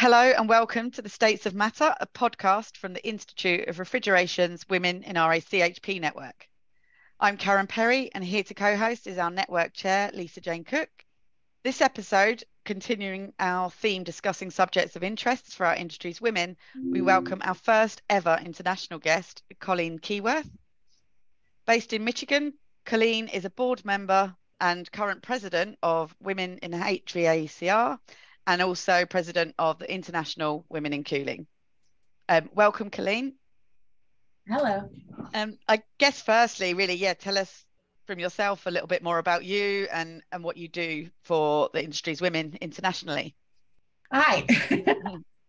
Hello and welcome to the States of Matter, a podcast from the Institute of Refrigeration's Women in RACHP network. I'm Karen Perry, and here to co-host is our network chair, Lisa Jane Cook. This episode, continuing our theme discussing subjects of interest for our industry's women, we welcome our first ever international guest, Colleen Keyworth. Based in Michigan, Colleen is a board member and current president of Women in HVACR, and also president of the International Women in Cooling. Welcome, Colleen. Hello. I guess firstly, really, tell us from yourself a little bit more about you and what you do for the industry's women internationally. Hi.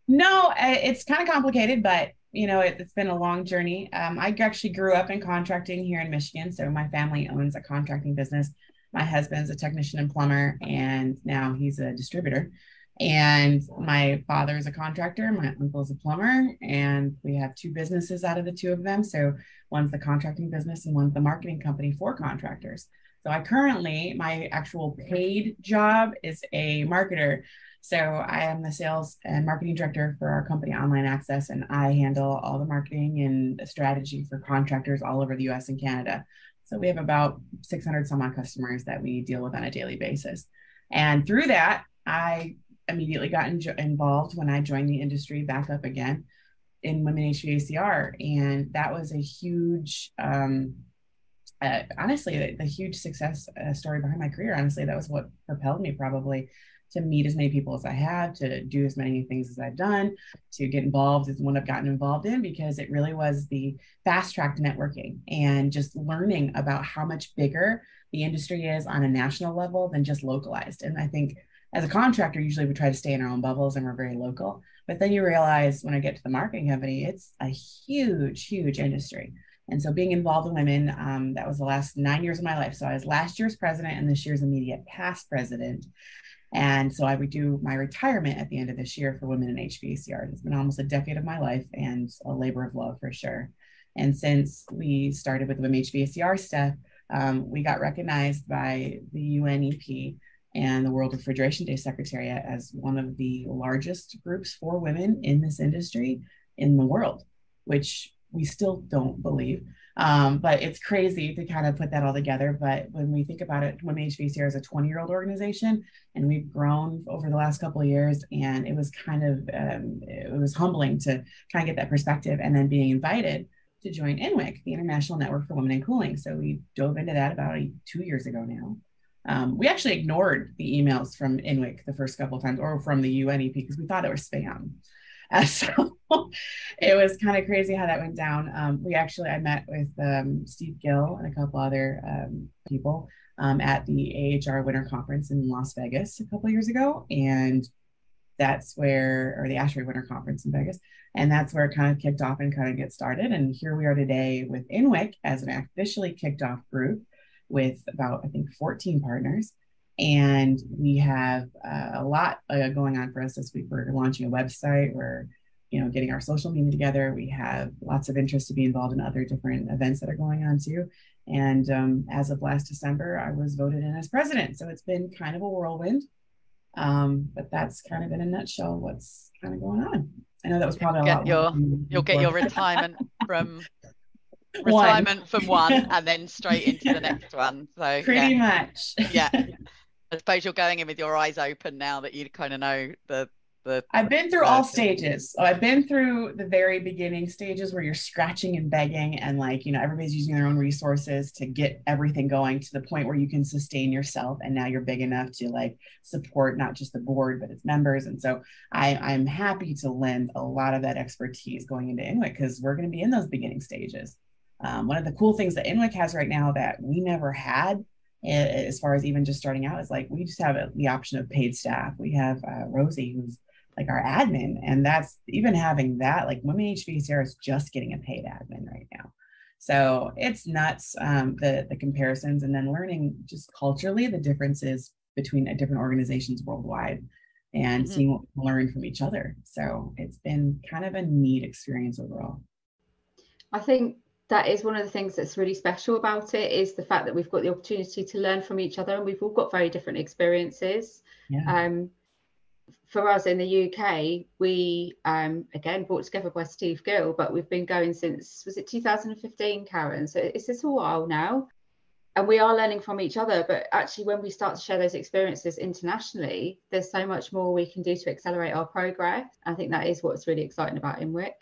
No, it's kind of complicated, but it's been a long journey. I actually grew up in contracting here in Michigan, so my family owns a contracting business. My husband's a technician and plumber, and now he's a distributor. And my father is a contractor, my uncle is a plumber, and we have two businesses out of the two of them. So one's the contracting business and one's the marketing company for contractors. So my actual paid job is a marketer. So I am the sales and marketing director for our company Online Access, and I handle all the marketing and strategy for contractors all over the US and Canada. So we have about 600 some odd customers that we deal with on a daily basis. And through that, I immediately got involved when I joined the industry back up again in Women HVACR. And that was a huge, honestly, the huge success story behind my career. Honestly, that was what propelled me probably to meet as many people as I have, to do as many things as I've done, to get involved as what I've gotten involved in, because it really was the fast track networking and just learning about how much bigger the industry is on a national level than just localized. And I think as a contractor, usually we try to stay in our own bubbles and we're very local. But then you realize when I get to the marketing company, it's a huge, huge industry. And so being involved with women, that was the last 9 years of my life. So I was last year's president and this year's immediate past president. And so I would do my retirement at the end of this year for Women in HVACR. It's been almost a decade of my life and a labor of love for sure. And since we started with the Women HVACR stuff, we got recognized by the UNEP and the World Refrigeration Day Secretariat as one of the largest groups for women in this industry in the world, which we still don't believe. But it's crazy to kind of put that all together. But when we think about it, Women HVACR is a 20-year-old organization, and we've grown over the last couple of years. And it was it was humbling to kind of get that perspective, and then being invited to join INWIC, the International Network for Women in Cooling. So we dove into that about 2 years ago now. We actually ignored the emails from INWIC the first couple of times, or from the UNEP, because we thought it was spam. So it was kind of crazy how that went down. I met with Steve Gill and a couple other people at the AHR Winter Conference in Las Vegas a couple of years ago. And that's or the ASHRAE Winter Conference in Vegas. And that's where it kind of kicked off and kind of get started. And here we are today with INWIC as an officially kicked off group with about, I think, 14 partners. And we have a lot going on for us this week. We're launching a website. We're, getting our social media together. We have lots of interest to be involved in other different events that are going on too. And as of last December, I was voted in as president. So it's been kind of a whirlwind. But that's kind of in a nutshell what's kind of going on. I know that was probably a lot. You'll get your retirement from one and then straight into the next one. So pretty much. Yeah. I suppose you're going in with your eyes open now that you kind of know the I've been through all stages. So I've been through the very beginning stages where you're scratching and begging and everybody's using their own resources to get everything going to the point where you can sustain yourself. And now you're big enough to support not just the board, but its members. And so I'm happy to lend a lot of that expertise going into INWIC, because we're going to be in those beginning stages. One of the cool things that INWIC has right now that we never had, as far as even just starting out, is we just have the option of paid staff. We have Rosie, who's our admin, and that's even having that. Women HVACR is just getting a paid admin right now. So it's nuts, the comparisons, and then learning just culturally the differences between different organizations worldwide, and seeing what we learn from each other. So it's been kind of a neat experience overall. I think that is one of the things that's really special about it, is the fact that we've got the opportunity to learn from each other, and we've all got very different experiences. For us in the UK, we again brought together by Steve Gill, but we've been going since, was it 2015, Karen? So it's a while now, and we are learning from each other. But actually, when we start to share those experiences internationally, there's so much more we can do to accelerate our progress. I think that is what's really exciting about INWIC.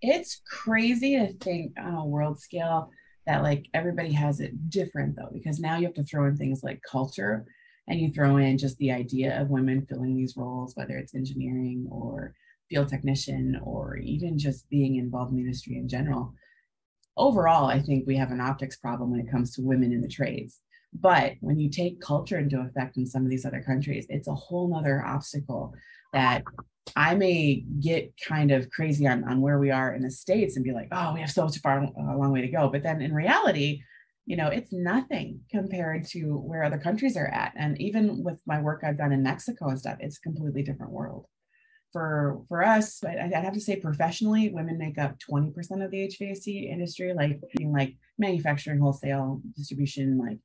It's crazy to think on a world scale that like everybody has it different though, because now you have to throw in things like culture, and you throw in just the idea of women filling these roles, whether it's engineering or field technician, or even just being involved in the industry in general. Overall, I think we have an optics problem when it comes to women in the trades. But when you take culture into effect in some of these other countries, it's a whole nother obstacle that I may get kind of crazy on where we are in the States and be like, oh, we have so far a long way to go. But then in reality, you know, it's nothing compared to where other countries are at. And even with my work I've done in Mexico and stuff, it's a completely different world. For us, I'd have to say professionally, women make up 20% of the HVAC industry, like manufacturing, wholesale, distribution,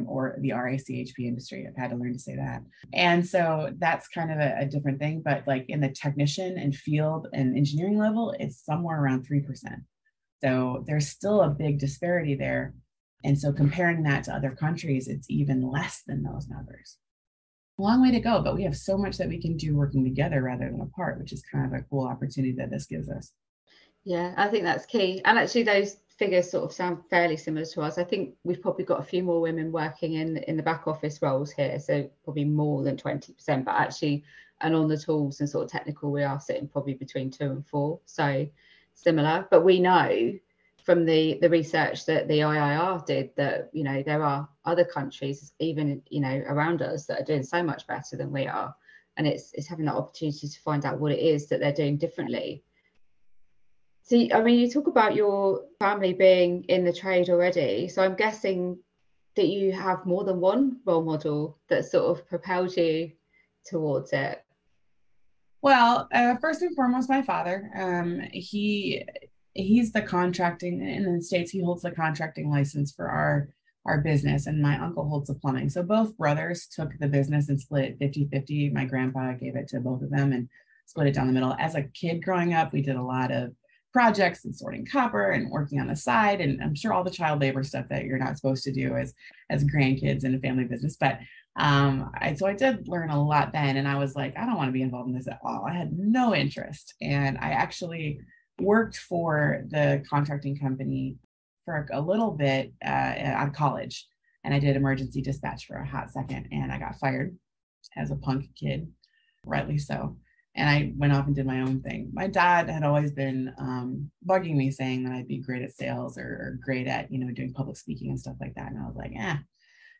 or the RACHP industry. I've had to learn to say that. And so that's kind of a different thing. But like in the technician and field and engineering level, it's somewhere around 3%. So there's still a big disparity there. And so comparing that to other countries, it's even less than those numbers. A long way to go, but we have so much that we can do working together rather than apart, which is kind of a cool opportunity that this gives us. Yeah, I think that's key. And actually those figures sort of sound fairly similar to us. I think we've probably got a few more women working in the back office roles here, so probably more than 20%, but actually, and on the tools and sort of technical, we are sitting probably between 2 and 4, so similar. But we know from the research that the IIR did that, you know, there are other countries, even, you know, around us that are doing so much better than we are. And it's having that opportunity to find out what it is that they're doing differently. So, I mean, you talk about your family being in the trade already. So I'm guessing that you have more than one role model that sort of propelled you towards it. Well, first and foremost, my father. He's the contracting in the States. He holds the contracting license for our business, and my uncle holds the plumbing. So both brothers took the business and split it 50-50. My grandpa gave it to both of them and split it down the middle. As a kid growing up, we did a lot of projects and sorting copper and working on the side. And I'm sure all the child labor stuff that you're not supposed to do as grandkids in a family business. But I did learn a lot then. And I was like, I don't want to be involved in this at all. I had no interest. And I actually worked for the contracting company for a little bit out of college. And I did emergency dispatch for a hot second. And I got fired as a punk kid, rightly so. And I went off and did my own thing. My dad had always been bugging me, saying that I'd be great at sales or great at, you know, doing public speaking and stuff like that. And I was like,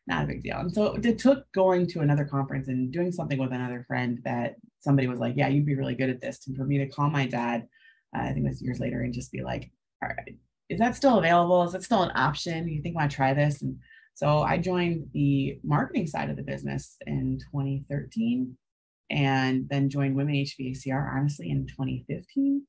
not a big deal. And so it took going to another conference and doing something with another friend that somebody was like, yeah, you'd be really good at this. And for me to call my dad, I think it was years later, and just be like, all right, is that still available? Is it still an option? Do you think I want to try this? And so I joined the marketing side of the business in 2013. And then joined Women HVACR, honestly, in 2015,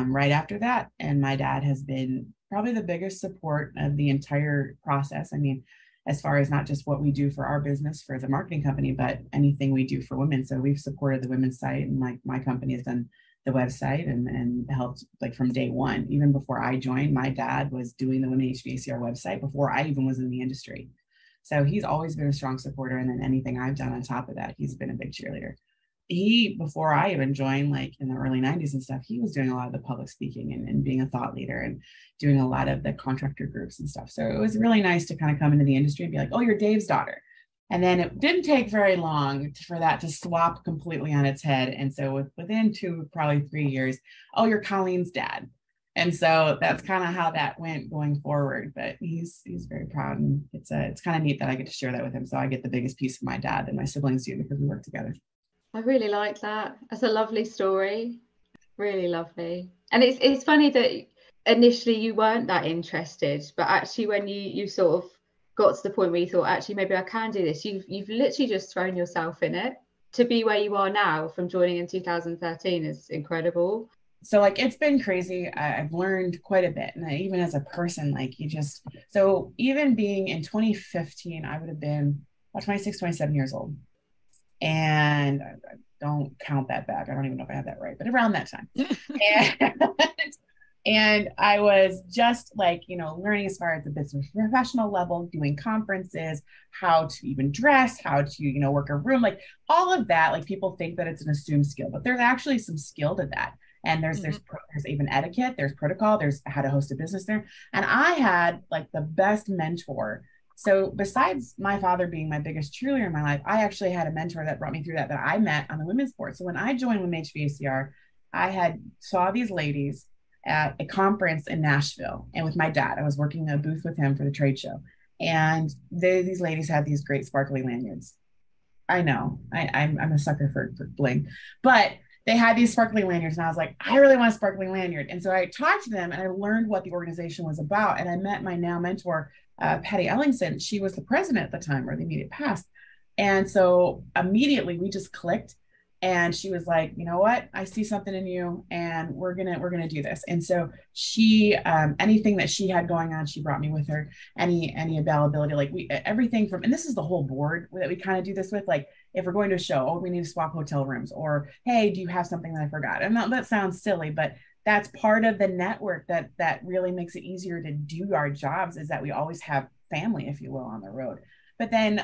right after that. And my dad has been probably the biggest support of the entire process. I mean, as far as not just what we do for our business, for the marketing company, but anything we do for women. So we've supported the women's site, and my company has done the website and helped like from day one. Even before I joined, my dad was doing the Women HVACR website before I even was in the industry. So he's always been a strong supporter. And then anything I've done on top of that, he's been a big cheerleader. Before I even joined, like in the early 90s and stuff, he was doing a lot of the public speaking and being a thought leader and doing a lot of the contractor groups and stuff. So it was really nice to kind of come into the industry and be like, oh, you're Dave's daughter. And then it didn't take very long for that to swap completely on its head. And so within probably 3 years, oh, you're Colleen's dad. And so that's kind of how that went going forward. But he's very proud, and it's kind of neat that I get to share that with him. So I get the biggest piece of my dad than my siblings do because we work together. I really like that. That's a lovely story. Really lovely. And it's funny that initially you weren't that interested, but actually when you sort of got to the point where you thought, actually, maybe I can do this, you've literally just thrown yourself in it. To be where you are now from joining in 2013 is incredible. So like, it's been crazy. I've learned quite a bit. And even as a person, like so even being in 2015, I would have been about 26, 27 years old. And Don't count that back. I don't even know if I have that right, but around that time. And I was just like, learning as far as the business professional level, doing conferences, how to even dress, how to, work a room, like all of that. Like people think that it's an assumed skill, but there's actually some skill to that. And there's even etiquette, there's protocol, there's how to host a business there. And I had like the best mentor. So besides my father being my biggest cheerleader in my life, I actually had a mentor that brought me through that I met on the women's board. So when I joined Women HVACR, I saw these ladies at a conference in Nashville, and with my dad, I was working a booth with him for the trade show. And these ladies had these great sparkly lanyards. I know I'm a sucker for bling, but they had these sparkly lanyards, and I was like, I really want a sparkly lanyard. And so I talked to them, and I learned what the organization was about. And I met my now mentor, Patty Ellingson. She was the president at the time, or the immediate past. And so immediately we just clicked. And she was like, you know what? I see something in you, and we're gonna do this. And so she, anything that she had going on, she brought me with her. Any availability, like everything from, and this is the whole board that we kind of do this with. Like if we're going to a show, we need to swap hotel rooms, or hey, do you have something that I forgot? And that sounds silly, but that's part of the network that really makes it easier to do our jobs. Is that we always have family, if you will, on the road. But then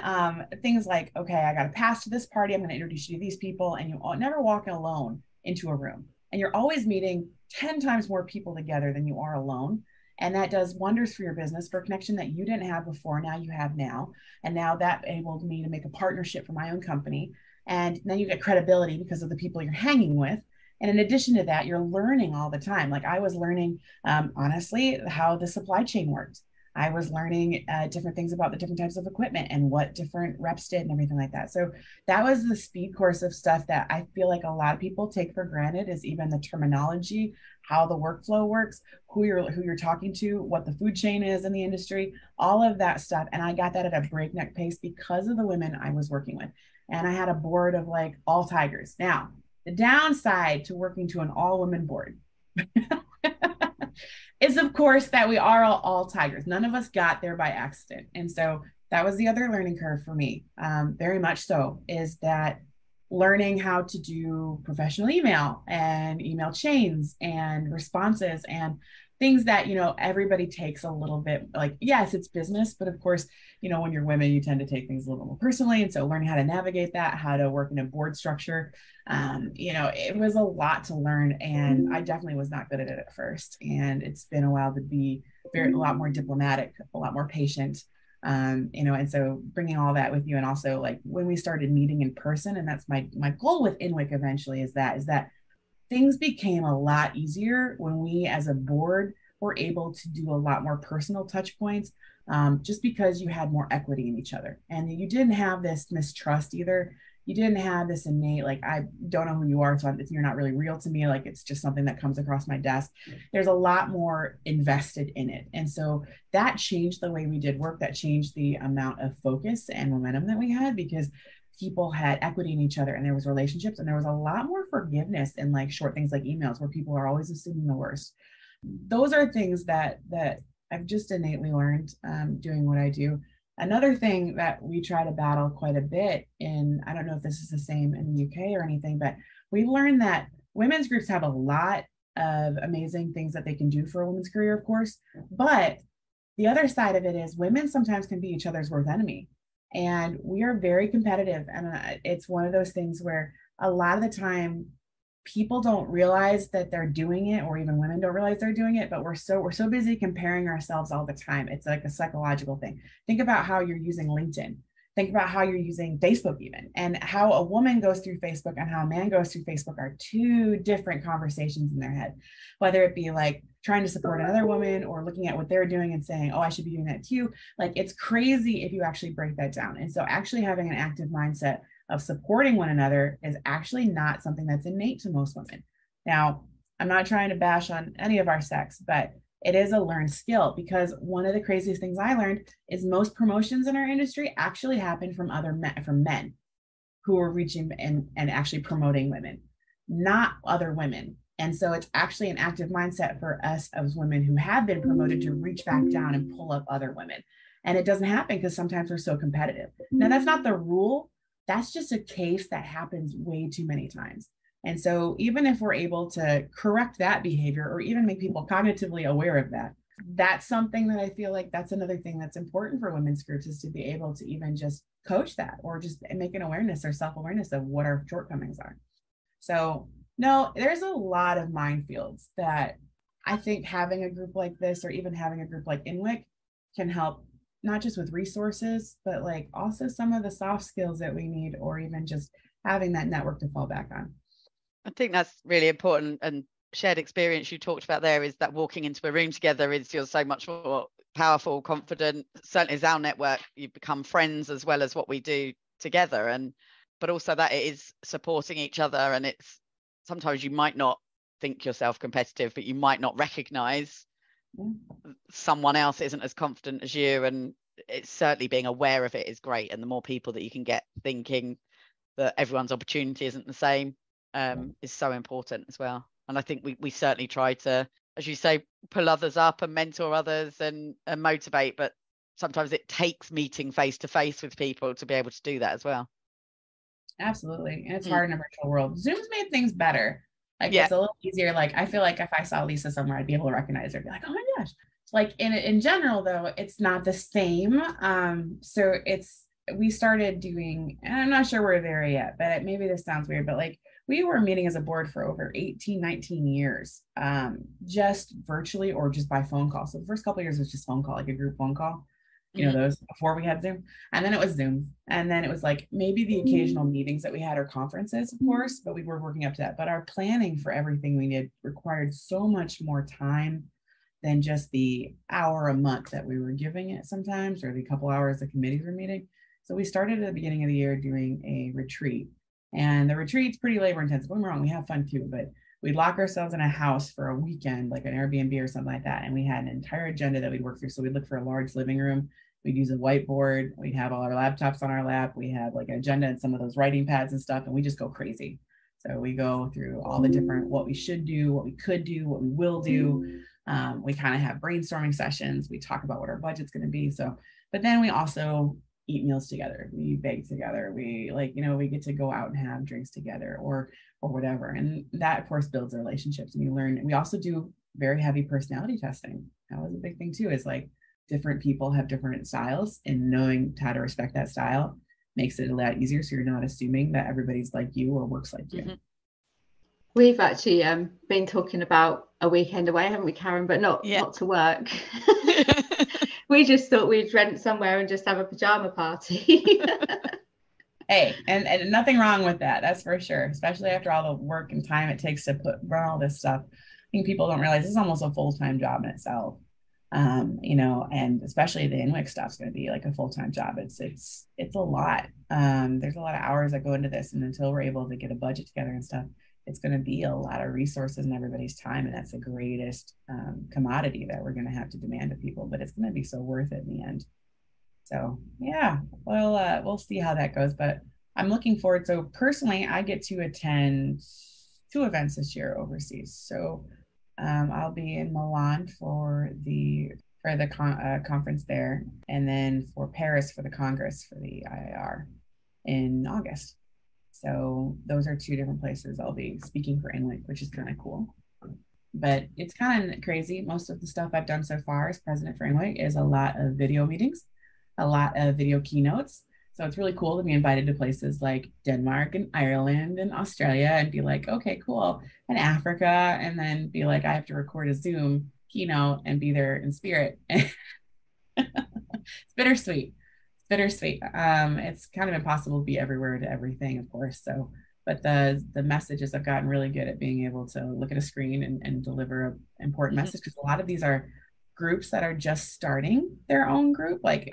things like, okay, I got a pass to this party. I'm going to introduce you to these people. And you never walk alone into a room. And you're always meeting 10 times more people together than you are alone. And that does wonders for your business, for a connection that you didn't have before. Now you have now. And now that enabled me to make a partnership for my own company. And then you get credibility because of the people you're hanging with. And in addition to that, you're learning all the time. Like I was learning, honestly, how the supply chain worked. I was learning different things about the different types of equipment and what different reps did and everything like that. So that was the speed course of stuff that I feel like a lot of people take for granted, is even the terminology, how the workflow works, who you're talking to, what the food chain is in the industry, all of that stuff. And I got that at a breakneck pace because of the women I was working with. And I had a board of like all tigers. Now, the downside to working to an all-women board is, of course, that we are all tigers. None of us got there by accident. And so that was the other learning curve for me, very much so, is that learning how to do professional email and email chains and responses and things that, everybody takes a little bit, like, yes, it's business, but of course, when you're women, you tend to take things a little more personally. And so learning how to navigate that, how to work in a board structure, it was a lot to learn. And I definitely was not good at it at first. And it's been a while to be a lot more diplomatic, a lot more patient, and so bringing all that with you. And also like when we started meeting in person, and that's my goal with INWIC eventually is that things became a lot easier when we as a board were able to do a lot more personal touch points, just because you had more equity in each other. And you didn't have this mistrust either. You didn't have this innate, like, I don't know who you are, so you're not really real to me. Like, it's just something that comes across my desk. There's a lot more invested in it. And so that changed the way we did work. That changed the amount of focus and momentum that we had, because people had equity in each other, and there was relationships, and there was a lot more forgiveness in like short things like emails where people are always assuming the worst. Those are things that I've just innately learned doing what I do. Another thing that we try to battle quite a bit in, I don't know if this is the same in the UK or anything, but we've learned that women's groups have a lot of amazing things that they can do for a woman's career, of course, but the other side of it is women sometimes can be each other's worst enemy. And we are very competitive. And it's one of those things where a lot of the time people don't realize that they're doing it, or even women don't realize they're doing it, but we're so busy comparing ourselves all the time. It's like a psychological thing. Think about how you're using LinkedIn. Think about how you're using Facebook even, and how a woman goes through Facebook and how a man goes through Facebook are two different conversations in their head, whether it be like trying to support another woman or looking at what they're doing and saying, oh, I should be doing that too. Like, it's crazy if you actually break that down. And so actually having an active mindset of supporting one another is actually not something that's innate to most women. Now, I'm not trying to bash on any of our sex, but it is a learned skill, because one of the craziest things I learned is most promotions in our industry actually happen from men who are reaching and actually promoting women, not other women. And so it's actually an active mindset for us as women who have been promoted to reach back down and pull up other women. And it doesn't happen because sometimes we're so competitive. Now, that's not the rule, that's just a case that happens way too many times. And so even if we're able to correct that behavior or even make people cognitively aware of that, that's something that I feel like that's another thing that's important for women's groups, is to be able to even just coach that or just make an awareness or self-awareness of what our shortcomings are. So no, there's a lot of minefields that I think having a group like this, or even having a group like INWIC, can help, not just with resources, but like also some of the soft skills that we need, or even just having that network to fall back on. I think that's really important, and shared experience you talked about there is that walking into a room together is, you're so much more powerful, confident. Certainly as our network, you become friends as well as what we do together, and but also that it is supporting each other. And it's sometimes you might not think yourself competitive, but you might not recognize someone else isn't as confident as you, and it's certainly being aware of it is great. And the more people that you can get thinking that everyone's opportunity isn't the same is so important as well. And I think we certainly try to, as you say, pull others up and mentor others and motivate, but sometimes it takes meeting face to face with people to be able to do that as well. Absolutely. And it's hard in a virtual world. Zoom's made things better. Like it's a little easier. Like I feel like if I saw Lisa somewhere, I'd be able to recognize her, be like, oh my gosh. Like in general though, it's not the same. So we started doing, and I'm not sure we're there yet, but maybe this sounds weird, but like we were meeting as a board for over 18, 19 years, just virtually or just by phone call. So the first couple of years was just phone call, like a group phone call, you know, those before we had Zoom. And then it was Zoom. And then it was like maybe the occasional meetings that we had, or conferences, of course, but we were working up to that. But our planning for everything we did required so much more time than just the hour a month that we were giving it sometimes, or the couple hours the committees were meeting. So we started at the beginning of the year doing a retreat. And the retreat's pretty labor intensive. Don't get me wrong, we have fun too, but we'd lock ourselves in a house for a weekend, like an Airbnb or something like that. And we had an entire agenda that we'd work through. So we'd look for a large living room. We'd use a whiteboard. We'd have all our laptops on our lap. We had like an agenda and some of those writing pads and stuff, and we just go crazy. So we go through all the different, what we should do, what we could do, what we will do. We kind of have brainstorming sessions. We talk about what our budget's going to be. So, but then we also eat meals together. We bake together. We we get to go out and have drinks together or whatever. And that of course builds relationships. And you learn, we also do very heavy personality testing. That was a big thing too, is like different people have different styles, and knowing how to respect that style makes it a lot easier. So you're not assuming that everybody's like you or works like you. We've actually been talking about a weekend away, haven't we, Karen? But not to work. We just thought we'd rent somewhere and just have a pajama party. Hey, and nothing wrong with that. That's for sure. Especially after all the work and time it takes to run all this stuff. I think people don't realize it's almost a full-time job in itself. And especially the INWIC stuff is going to be like a full-time job. It's a lot. There's a lot of hours that go into this, and until we're able to get a budget together and stuff, it's going to be a lot of resources and everybody's time. And that's the greatest commodity that we're going to have to demand of people, but it's going to be so worth it in the end. So yeah, well, we'll see how that goes, but I'm looking forward. So personally, I get to attend 2 events this year overseas. So I'll be in Milan for the conference there, and then for Paris for the Congress for the IIR in August. So those are 2 different places I'll be speaking for INWIC, which is kind of cool. But it's kind of crazy. Most of the stuff I've done so far as president for INWIC is a lot of video meetings, a lot of video keynotes. So it's really cool to be invited to places like Denmark and Ireland and Australia and be like, okay, cool. And Africa, and then be like, I have to record a Zoom keynote and be there in spirit. It's bittersweet. It's kind of impossible to be everywhere to everything, of course. So, but the messages, I've gotten really good at being able to look at a screen and deliver an important message, because a lot of these are groups that are just starting their own group, like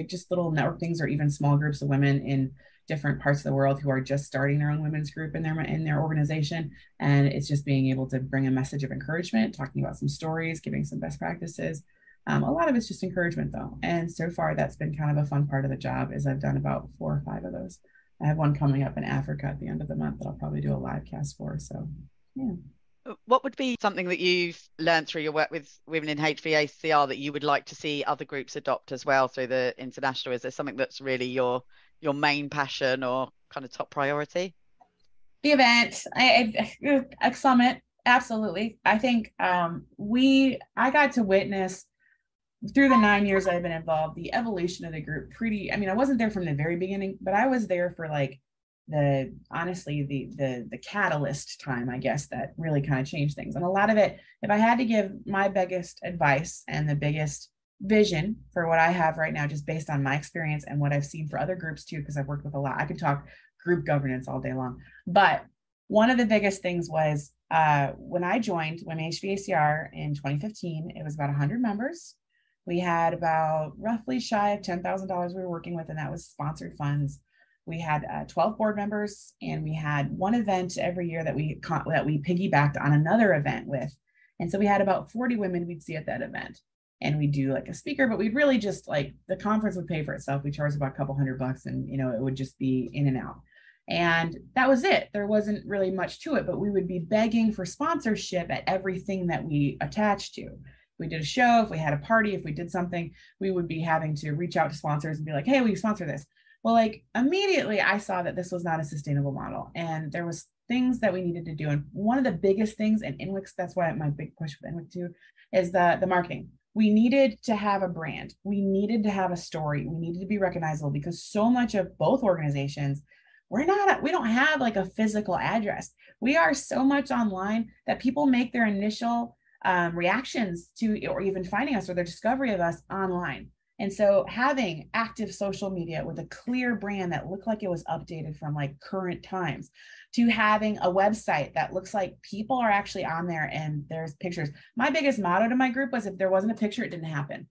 just little network things, or even small groups of women in different parts of the world who are just starting their own women's group in their organization. And it's just being able to bring a message of encouragement, talking about some stories, giving some best practices. A lot of it's just encouragement though. And so far that's been kind of a fun part of the job, is I've done about 4 or 5 of those. I have one coming up in Africa at the end of the month that I'll probably do a live cast for. So yeah. What would be something that you've learned through your work with women in HVACR that you would like to see other groups adopt as well through the international? Is there something that's really your main passion or kind of top priority? The event, a summit, absolutely. I think I got to witness through the 9 years I've been involved, the evolution of the group. I wasn't there from the very beginning, but I was there for like the catalyst time, I guess, that really kind of changed things. And a lot of it, if I had to give my biggest advice and the biggest vision for what I have right now, just based on my experience and what I've seen for other groups too, because I've worked with a lot, I could talk group governance all day long. But one of the biggest things was when I joined Women HVACR in 2015, it was about 100 members. We had about roughly shy of $10,000 we were working with, and that was sponsored funds. We had 12 board members, and we had one event every year that we piggybacked on another event with. And so we had about 40 women we'd see at that event. And we'd do like a speaker, but we'd really just like, the conference would pay for itself. We charged about a couple $100 and, it would just be in and out. And that was it. There wasn't really much to it, but we would be begging for sponsorship at everything that we attached to. If we did a show, if we had a party, if we did something, we would be having to reach out to sponsors and be like, hey, will you sponsor this? Well, like immediately I saw that this was not a sustainable model, and there was things that we needed to do. And one of the biggest things, and INWIC, that's why my big push with INWIC too, is the marketing. We needed to have a brand. We needed to have a story. We needed to be recognizable, because so much of both organizations, we don't have like a physical address. We are so much online that people make their initial reactions to, or even finding us or their discovery of us online. And so having active social media with a clear brand that looked like it was updated from like current times, to having a website that looks like people are actually on there and there's pictures. My biggest motto to my group was, if there wasn't a picture, it didn't happen.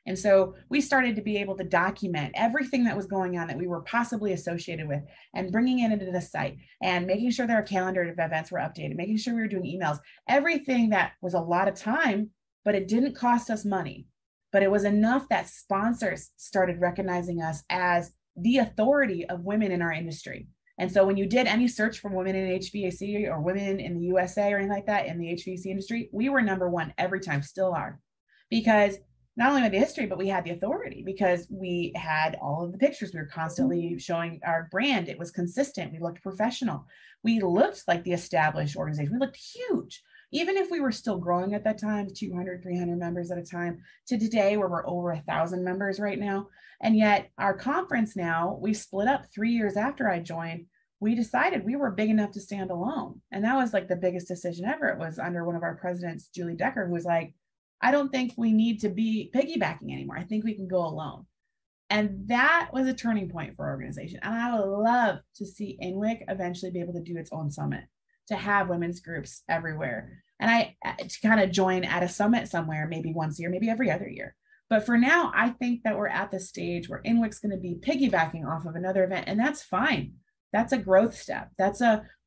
And so we started to be able to document everything that was going on that we were possibly associated with, and bringing it into the site and making sure that our calendar of events were updated, making sure we were doing emails, everything that was a lot of time, but it didn't cost us money. But it was enough that sponsors started recognizing us as the authority of women in our industry. And so when you did any search for women in HVAC or women in the USA or anything like that in the HVAC industry, we were number one every time, still are. Because not only had the history, but we had the authority, because we had all of the pictures. We were constantly showing our brand. It was consistent. We looked professional. We looked like the established organization. We looked huge. Even if we were still growing at that time, 200, 300 members at a time, to today where we're over 1,000 members right now. And yet our conference now, we split up 3 years after I joined. We decided we were big enough to stand alone. And that was like the biggest decision ever. It was under one of our presidents, Julie Decker, who was like, I don't think we need to be piggybacking anymore. I think we can go alone. And that was a turning point for our organization. And I would love to see INWIC eventually be able to do its own summit, to have women's groups everywhere. And to kind of join at a summit somewhere, maybe once a year, maybe every other year. But for now, I think that we're at the stage where INWIC's going to be piggybacking off of another event, and that's fine. That's a growth step.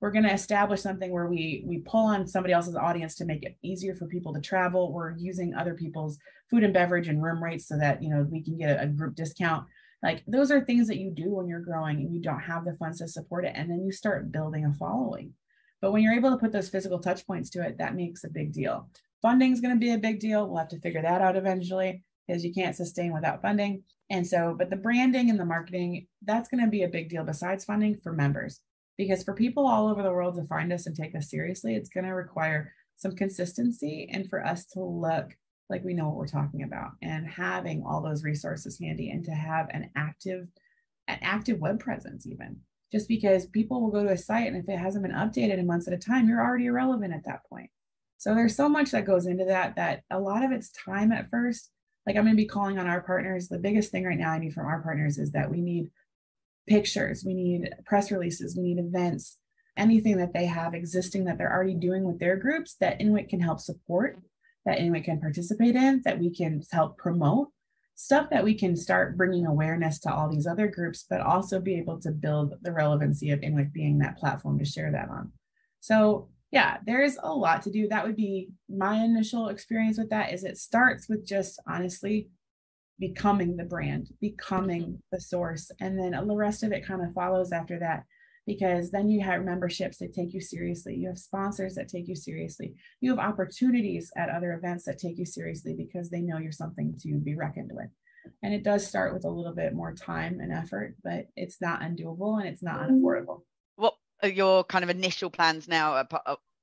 We're going to establish something where we pull on somebody else's audience to make it easier for people to travel. We're using other people's food and beverage and room rates so that, we can get a group discount. Like, those are things that you do when you're growing and you don't have the funds to support it. And then you start building a following. But when you're able to put those physical touch points to it, that makes a big deal. Funding is going to be a big deal. We'll have to figure that out eventually, because you can't sustain without funding. And so, but the branding and the marketing, that's going to be a big deal besides funding for members, because for people all over the world to find us and take us seriously, it's going to require some consistency and for us to look like we know what we're talking about, and having all those resources handy, and to have an active web presence even. Just because people will go to a site, and if it hasn't been updated in months at a time, you're already irrelevant at that point. So there's so much that goes into that a lot of it's time at first. Like, I'm going to be calling on our partners. The biggest thing right now I need from our partners is that we need pictures, we need press releases, we need events, anything that they have existing that they're already doing with their groups that INWIC can help support, that INWIC can participate in, that we can help promote. Stuff that we can start bringing awareness to all these other groups, but also be able to build the relevancy of INWIC being that platform to share that on. So yeah, there's a lot to do. That would be my initial experience with that. Is it starts with just honestly becoming the brand, becoming the source. And then the rest of it kind of follows after that, because then you have memberships that take you seriously. You have sponsors that take you seriously. You have opportunities at other events that take you seriously because they know you're something to be reckoned with. And it does start with a little bit more time and effort, but it's not undoable and it's not unaffordable. What are your kind of initial plans now?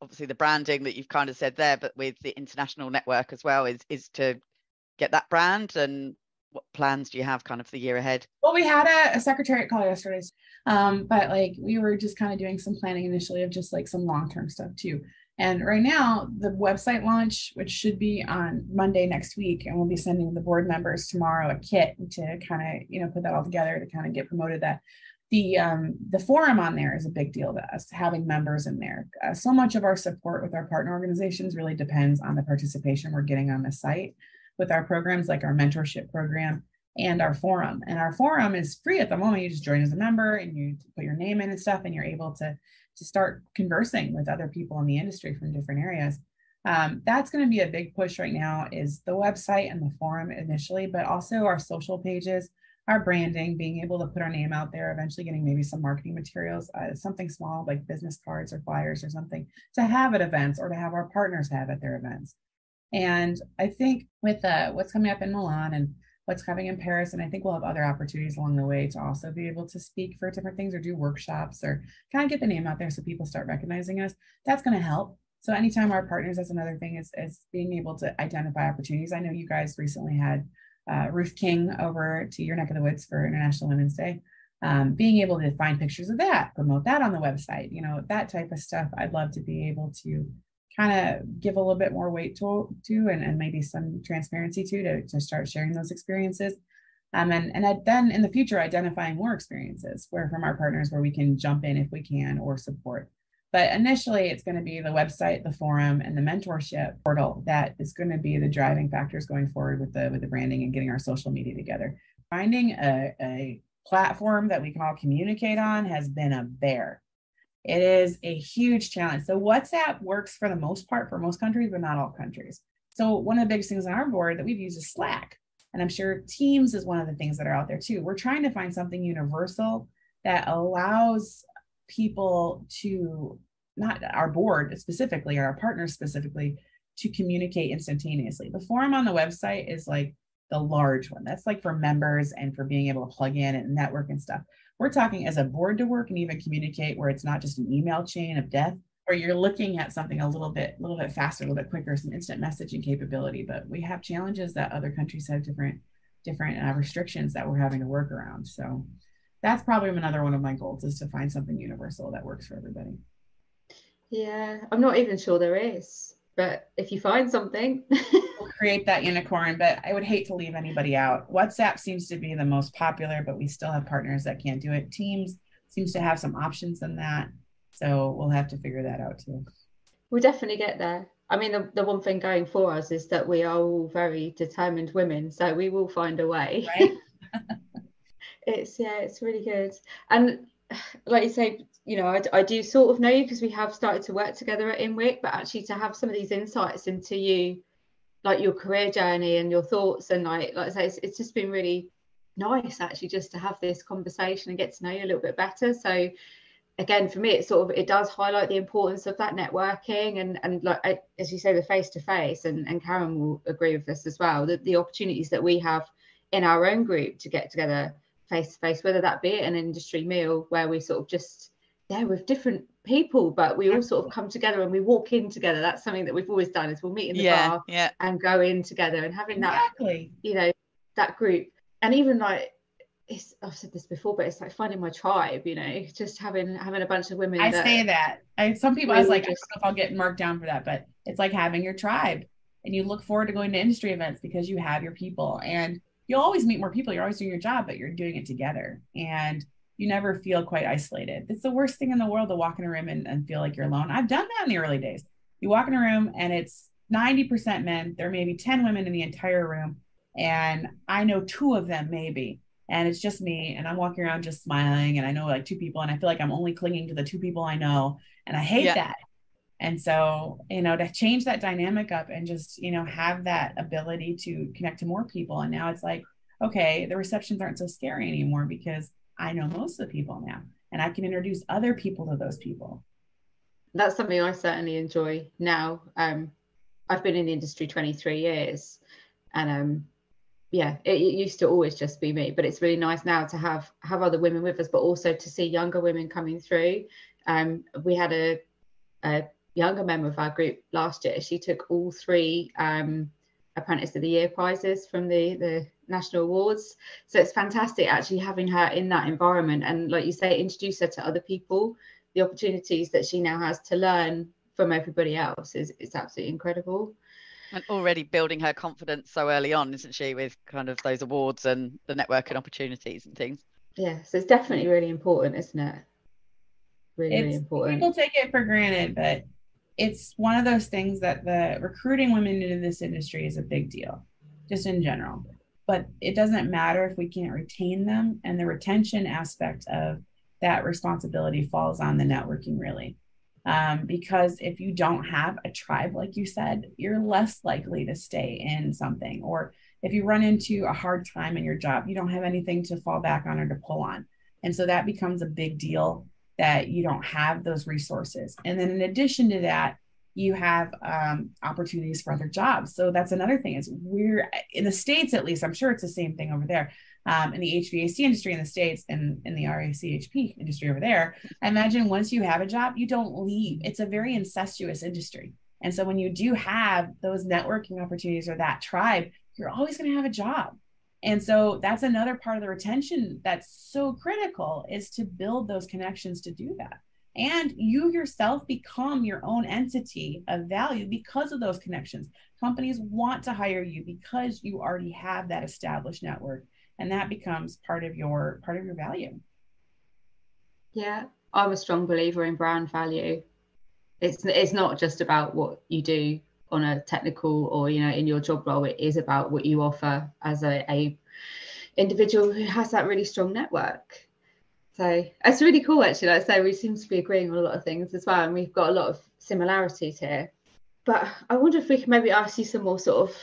Obviously the branding that you've kind of said there, but with the international network as well, is to get that brand, and what plans do you have kind of the year ahead? Well, we had a secretariat call yesterday, but like we were just kind of doing some planning initially of just like some long-term stuff too. And right now the website launch, which should be on Monday next week, and we'll be sending the board members tomorrow a kit to kind of, put that all together to kind of get promoted. That the forum on there is a big deal to us, having members in there. So much of our support with our partner organizations really depends on the participation we're getting on the site with our programs, like our mentorship program and our forum. And our forum is free at the moment. You just join as a member and you put your name in and stuff, and you're able to start conversing with other people in the industry from different areas. That's going to be a big push right now, is the website and the forum initially, but also our social pages, our branding, being able to put our name out there, eventually getting maybe some marketing materials, something small like business cards or flyers or something to have at events, or to have our partners have at their events. And I think with what's coming up in Milan and what's coming in Paris, and I think we'll have other opportunities along the way to also be able to speak for different things or do workshops or kind of get the name out there so people start recognizing us. That's going to help. So anytime our partners, that's another thing, is being able to identify opportunities. I know you guys recently had Ruth King over to your neck of the woods for International Women's Day. Being able to find pictures of that, promote that on the website, that type of stuff, I'd love to be able to kind of give a little bit more weight to and maybe some transparency to start sharing those experiences. And then in the future, identifying more experiences from our partners where we can jump in if we can, or support. But initially, it's going to be the website, the forum, and the mentorship portal that is going to be the driving factors going forward with the branding and getting our social media together. Finding a platform that we can all communicate on has been a bear. It is a huge challenge. So WhatsApp works for the most part for most countries, but not all countries. So one of the biggest things on our board that we've used is Slack. And I'm sure Teams is one of the things that are out there too. We're trying to find something universal that allows people to, not our board specifically, or our partners specifically, to communicate instantaneously. The forum on the website is like the large one. That's like for members and for being able to plug in and network and stuff. We're talking as a board to work and even communicate where it's not just an email chain of death, where you're looking at something a little bit faster, a little bit quicker, some instant messaging capability. But we have challenges that other countries have different restrictions that we're having to work around. So that's probably another one of my goals, is to find something universal that works for everybody. Yeah, I'm not even sure there is, but if you find something, we'll create that unicorn. But I would hate to leave anybody out. WhatsApp seems to be the most popular, but we still have partners that can't do it. Teams seems to have some options in that, so we'll have to figure that out too. We'll definitely get there. I mean, the one thing going for us is that we are all very determined women, so we will find a way. Right? It's really good. And like you say, I do sort of know you because we have started to work together at INWIC, but actually to have some of these insights into you, like your career journey and your thoughts, and like I say, it's just been really nice actually just to have this conversation and get to know you a little bit better. So again, for me, it does highlight the importance of that networking and like, as you say, the face-to-face, and Karen will agree with this as well, that the opportunities that we have in our own group to get together face-to-face, whether that be at an industry meal where we sort of just with different people, but we all sort of come together and we walk in together. That's something that we've always done, is we'll meet in the bar and go in together, and having that, that group. And even like, I've said this before, but it's like finding my tribe, just having a bunch of women. Some people, I was like, I don't know if I'll get marked down for that, but it's like having your tribe, and you look forward to going to industry events because you have your people, and you'll always meet more people. You're always doing your job, but you're doing it together, and you never feel quite isolated. It's the worst thing in the world to walk in a room and feel like you're alone. I've done that in the early days. You walk in a room and it's 90% men. There may be 10 women in the entire room, and I know 2 of them maybe, and it's just me, and I'm walking around just smiling, and I know like 2 people, and I feel like I'm only clinging to the 2 people I know, and I hate that. And so, to change that dynamic up and just, have that ability to connect to more people. And now it's like, okay, the receptions aren't so scary anymore because I know most of the people now. and I can introduce other people to those people. That's something I certainly enjoy now. I've been in the industry 23 years, and yeah, it used to always just be me, but it's really nice now to have other women with us, but also to see younger women coming through. We had a younger member of our group last year. She took all 3 Apprentice of the Year prizes from the national awards. So it's fantastic actually having her in that environment, and like you say, introduce her to other people. The opportunities that she now has to learn from everybody else is absolutely incredible. And already building her confidence so early on, isn't she, with kind of those awards and the networking opportunities and things? Yeah, so it's definitely really important, isn't it? Really important. People take it for granted, but it's one of those things that the recruiting women into this industry is a big deal, just in general. But it doesn't matter if we can't retain them, and the retention aspect of that responsibility falls on the networking, really. Because if you don't have a tribe, like you said, you're less likely to stay in something. Or if you run into a hard time in your job, you don't have anything to fall back on or to pull on. And so that becomes a big deal, that you don't have those resources. And then in addition to that, you have opportunities for other jobs. So that's another thing, is we're in the States, at least, I'm sure it's the same thing over there. In the HVAC industry in the States and in the RACHP industry over there, I imagine once you have a job, you don't leave. It's a very incestuous industry. And so when you do have those networking opportunities or that tribe, you're always going to have a job. And so that's another part of the retention that's so critical, is to build those connections to do that. And you yourself become your own entity of value because of those connections. Companies want to hire you because you already have that established network, and that becomes part of your value. Yeah, I'm a strong believer in brand value. It's not just about what you do on a technical or, you know, in your job role. It is about what you offer as a individual who has that really strong network. So it's really cool, actually. Like I say, we seem to be agreeing on a lot of things as well, and we've got a lot of similarities here. But I wonder if we can maybe ask you some more sort of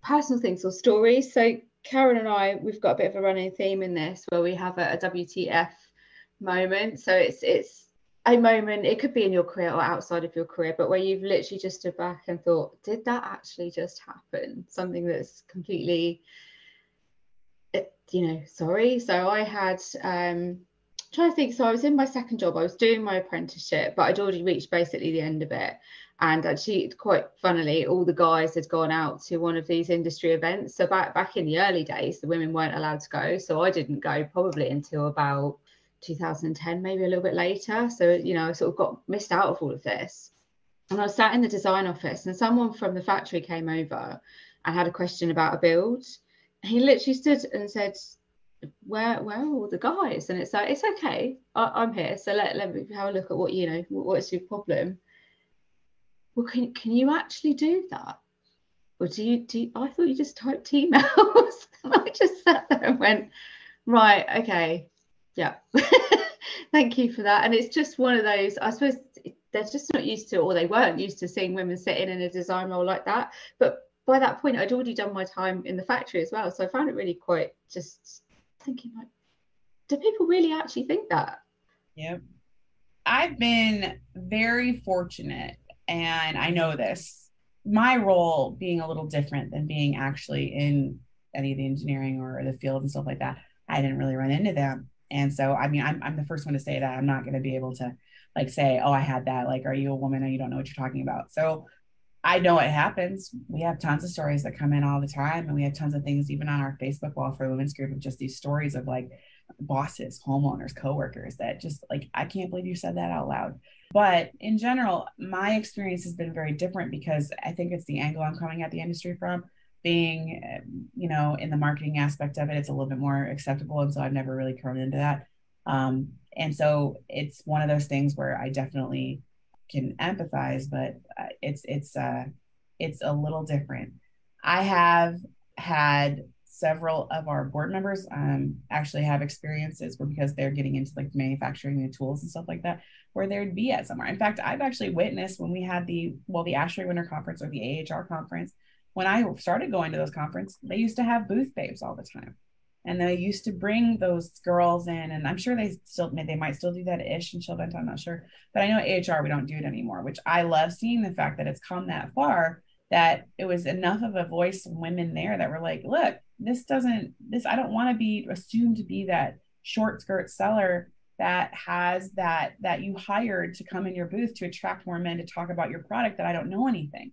personal things or stories. So Karen and I, we've got a bit of a running theme in this, where we have a WTF moment. So it's a moment, it could be in your career or outside of your career, but where you've literally just stood back and thought, did that actually just happen? Something that's completely, you know, sorry. So I had trying to think. So I was in my second job. I was doing my apprenticeship, but I'd already reached basically the end of it. And actually, quite funnily, all the guys had gone out to one of these industry events. So back in the early days, the women weren't allowed to go. So I didn't go probably until about 2010, maybe a little bit later. So, you know, I sort of got missed out of all of this. And I was sat in the design office, and someone from the factory came over and had a question about a build. He literally stood and said, where are all the guys? And it's like, it's okay, I'm here, so let me have a look at what, you know, what's your problem. Well, can you actually do that? Or do you I thought you just typed emails. And I just sat there and went, right, okay, yeah. Thank you for that. And it's just one of those, I suppose they're just not used to, or they weren't used to seeing women sitting in a design role like that. But by that point, I'd already done my time in the factory as well. So I found it really quite just thinking, like, do people really actually think that? Yep. I've been very fortunate, and I know this, my role being a little different than being actually in any of the engineering or the field and stuff like that. I didn't really run into them. And so, I mean, I'm the first one to say that. I'm not going to be able to like say, oh, I had that. Like, are you a woman and you don't know what you're talking about? So I know it happens. We have tons of stories that come in all the time. And we have tons of things even on our Facebook wall for a women's group of just these stories of like bosses, homeowners, coworkers that just like, I can't believe you said that out loud. But in general, my experience has been very different because I think it's the angle I'm coming at the industry from. Being, you know, in the marketing aspect of it, it's a little bit more acceptable. And so I've never really thrown into that. And so it's one of those things where I definitely can empathize, but it's a little different. I have had several of our board members actually have experiences where, because they're getting into like manufacturing the tools and stuff like that, where there'd be at somewhere. In fact, I've actually witnessed when we had the ASHRAE Winter Conference or the AHR conference. When I started going to those conferences, they used to have booth babes all the time. And they used to bring those girls in, and I'm sure they might still do that ish in Children's, I'm not sure. But I know AHR, we don't do it anymore, which I love seeing the fact that it's come that far, that it was enough of a voice of women there that were like, look, I don't want to be assumed to be that short skirt seller that has that you hired to come in your booth to attract more men to talk about your product that I don't know anything.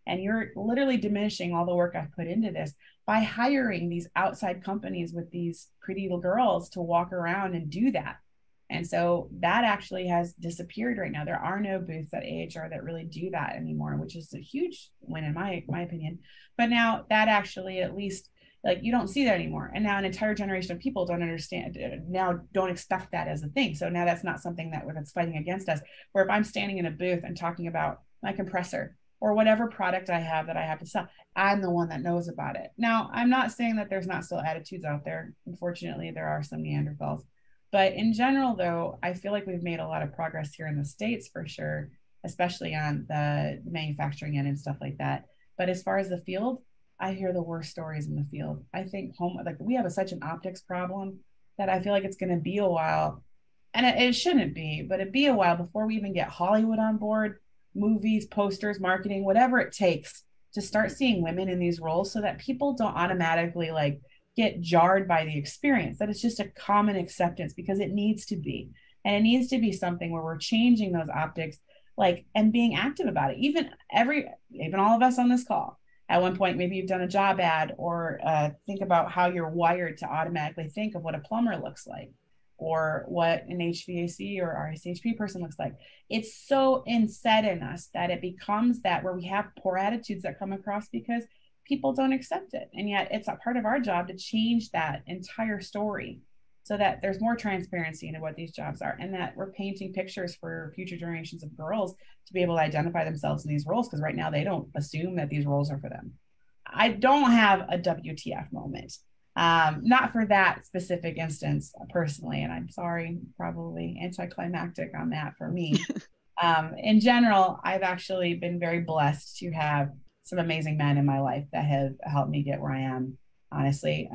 And you're literally diminishing all the work I've put into this by hiring these outside companies with these pretty little girls to walk around and do that. And so that actually has disappeared right now. There are no booths at AHR that really do that anymore, which is a huge win in my opinion. But now that actually, at least, like, you don't see that anymore. And now an entire generation of people don't expect that as a thing. So now that's not something that's fighting against us. Where if I'm standing in a booth and talking about my compressor or whatever product I have that I have to sell, I'm the one that knows about it. Now, I'm not saying that there's not still attitudes out there. Unfortunately, there are some Neanderthals. But in general, though, I feel like we've made a lot of progress here in the States for sure, especially on the manufacturing end and stuff like that. But as far as the field, I hear the worst stories in the field. I think we have such an optics problem that I feel like it's going to be a while, and it shouldn't be, but it'd be a while before we even get Hollywood on board, movies, posters, marketing, whatever it takes to start seeing women in these roles, so that people don't automatically like get jarred by the experience, that it's just a common acceptance, because it needs to be. And it needs to be something where we're changing those optics, like, and being active about it. Even all of us on this call, at one point, maybe you've done a job ad, or think about how you're wired to automatically think of what a plumber looks like, or what an HVAC or RACHP person looks like. It's so inset in us that it becomes that where we have poor attitudes that come across because people don't accept it. And yet it's a part of our job to change that entire story so that there's more transparency into what these jobs are, and that we're painting pictures for future generations of girls to be able to identify themselves in these roles, because right now they don't assume that these roles are for them. I don't have a WTF moment. Not for that specific instance personally, and I'm sorry, probably anticlimactic on that for me. In general, I've actually been very blessed to have some amazing men in my life that have helped me get where I am, honestly.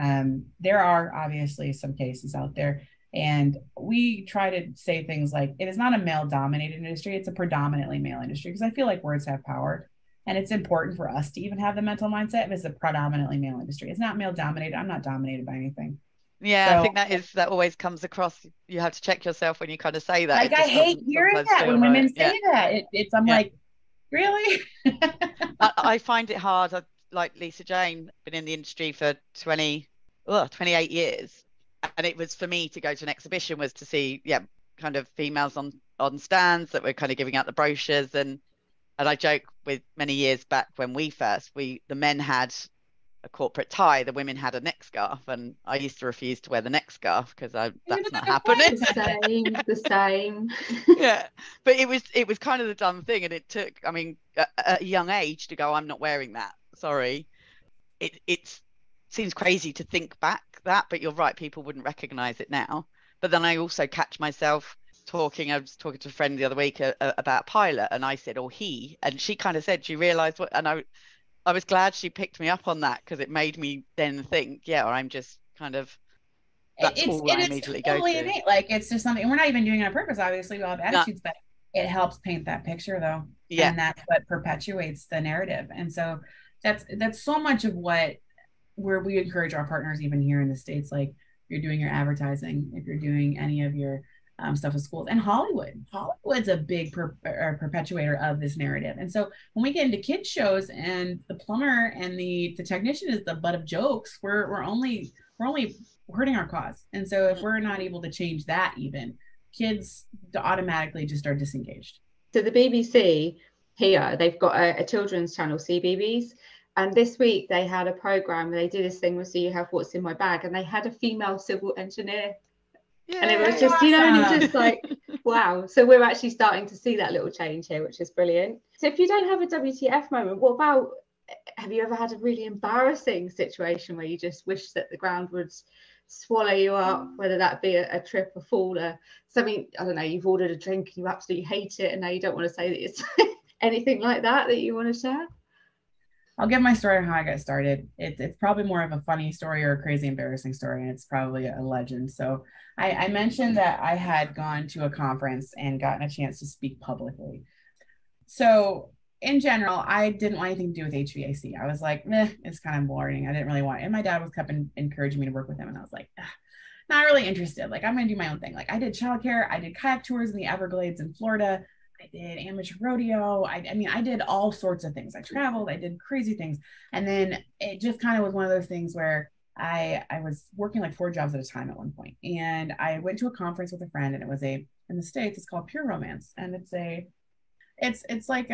There are obviously some cases out there, and we try to say things like, it is not a male-dominated industry, it's a predominantly male industry, because I feel like words have power. And it's important for us to even have the mental mindset of it's a predominantly male industry. It's not male dominated. I'm not dominated by anything. Yeah, so, I think that always comes across. You have to check yourself when you kind of say that. Like, I hate hearing that when women say that. I'm like, really? I find it hard. Like Lisa Jane, been in the industry for 28 years. And it was, for me to go to an exhibition was to see, kind of females on stands that were kind of giving out the brochures. And I joke with many years back when the men had a corporate tie, the women had a neck scarf, and I used to refuse to wear the neck scarf because that's not happening. The same. Yeah, but it was kind of the dumb thing, and it took, I mean, at a young age to go, I'm not wearing that. Sorry. It seems crazy to think back that, but you're right, people wouldn't recognize it now. But then I also catch myself I was talking to a friend the other week about pilot, and I said, and she kind of said, she realized what, and I was glad she picked me up on that, because it made me then think, or I'm just kind of, that's all I immediately totally go to. Innate. Like, it's just something, we're not even doing it on purpose. Obviously we all have attitudes, but it helps paint that picture though. Yeah. And that's what perpetuates the narrative. And so that's so much of where we encourage our partners, even here in the States, like, you're doing your advertising, if you're doing any of your stuff with schools, and Hollywood's a big perpetuator of this narrative. And so when we get into kids shows and the plumber and the technician is the butt of jokes, we're only hurting our cause. And so if we're not able to change that, even kids automatically just are disengaged. So the BBC here, they've got a children's channel, CBeebies, and this week they had a program where they do this thing with So You Have What's in My Bag, and they had a female civil engineer. Yeah, and it was just, awesome. And it's just like, wow. So we're actually starting to see that little change here, which is brilliant. So if you don't have a WTF moment, what about, have you ever had a really embarrassing situation where you just wish that the ground would swallow you up, whether that be a trip, a fall, or something, I don't know, you've ordered a drink and you absolutely hate it and now you don't want to say that it's anything like that you want to share? I'll give my story on how I got started. It's probably more of a funny story or a crazy, embarrassing story, and it's probably a legend. So I mentioned that I had gone to a conference and gotten a chance to speak publicly. So in general, I didn't want anything to do with HVAC. I was like, meh, it's kind of boring. I didn't really want it. And my dad was kept encouraging me to work with him. And I was like, not really interested. Like, I'm going to do my own thing. Like, I did childcare. I did kayak tours in the Everglades in Florida. I did amateur rodeo. I mean, I did all sorts of things. I traveled. I did crazy things. And then it just kind of was one of those things where I was working like 4 jobs at a time at one point. And I went to a conference with a friend, and it was in the States, it's called Pure Romance. And it's like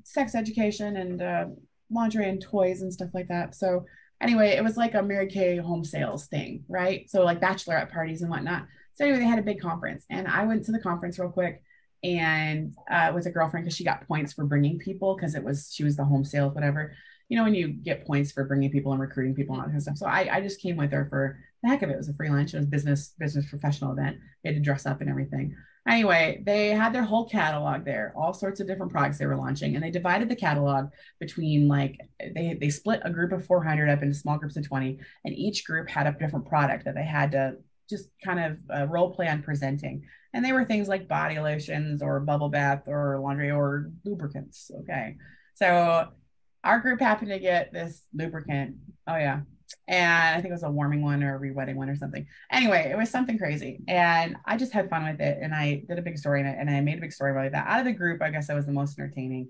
sex education and lingerie and toys and stuff like that. So anyway, it was like a Mary Kay home sales thing, right? So like bachelorette parties and whatnot. So anyway, they had a big conference, and I went to the conference real quick, and with a girlfriend, because she got points for bringing people, because she was the home sales, whatever. You know, when you get points for bringing people and recruiting people and all that kind of stuff. So I just came with her for the heck of it. It was a free lunch. It was business professional event. They had to dress up and everything. Anyway, they had their whole catalog there, all sorts of different products they were launching, and they divided the catalog between like they split a group of 400 up into small groups of 20, and each group had a different product that they had to just kind of role play on presenting. And they were things like body lotions or bubble bath or laundry or lubricants. Okay, so our group happened to get this lubricant. Oh yeah. And I think it was a warming one or a re-wetting one or something. Anyway, it was something crazy. And I just had fun with it. And I did a big story in it. And I made a big story about that. Out of the group, I guess I was the most entertaining.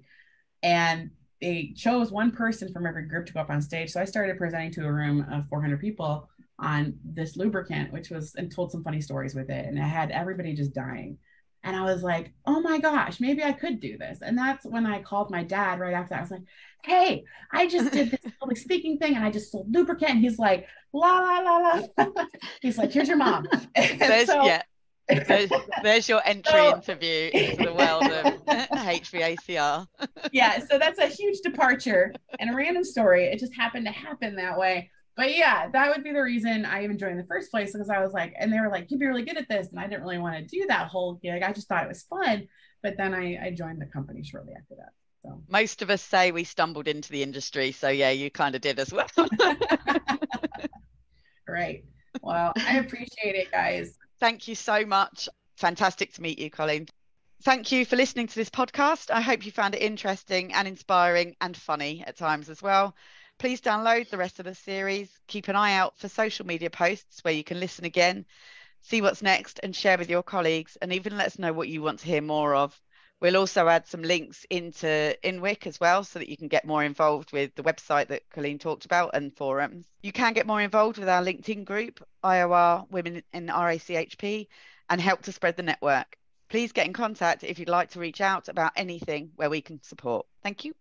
And they chose one person from every group to go up on stage. So I started presenting to a room of 400 people on this lubricant, and told some funny stories with it. And I had everybody just dying. And I was like, oh my gosh, maybe I could do this. And that's when I called my dad right after that. I was like, hey, I just did this public speaking thing, and I just sold lubricant. And he's like, la, la, la, la. He's like, here's your mom. There's your entry interview into the world of HVACR. Yeah, so that's a huge departure and a random story. It just happened to happen that way. But yeah, that would be the reason I even joined in the first place, because I was like, and they were like, you'd be really good at this. And I didn't really want to do that whole gig. I just thought it was fun. But then I joined the company shortly after that. So most of us say we stumbled into the industry. So yeah, you kind of did as well. Right. Well, I appreciate it, guys. Thank you so much. Fantastic to meet you, Colleen. Thank you for listening to this podcast. I hope you found it interesting and inspiring and funny at times as well. Please download the rest of the series. Keep an eye out for social media posts where you can listen again, see what's next, and share with your colleagues, and even let us know what you want to hear more of. We'll also add some links into INWIC as well, so that you can get more involved with the website that Colleen talked about and forums. You can get more involved with our LinkedIn group, IOR Women in RACHP, and help to spread the network. Please get in contact if you'd like to reach out about anything where we can support. Thank you.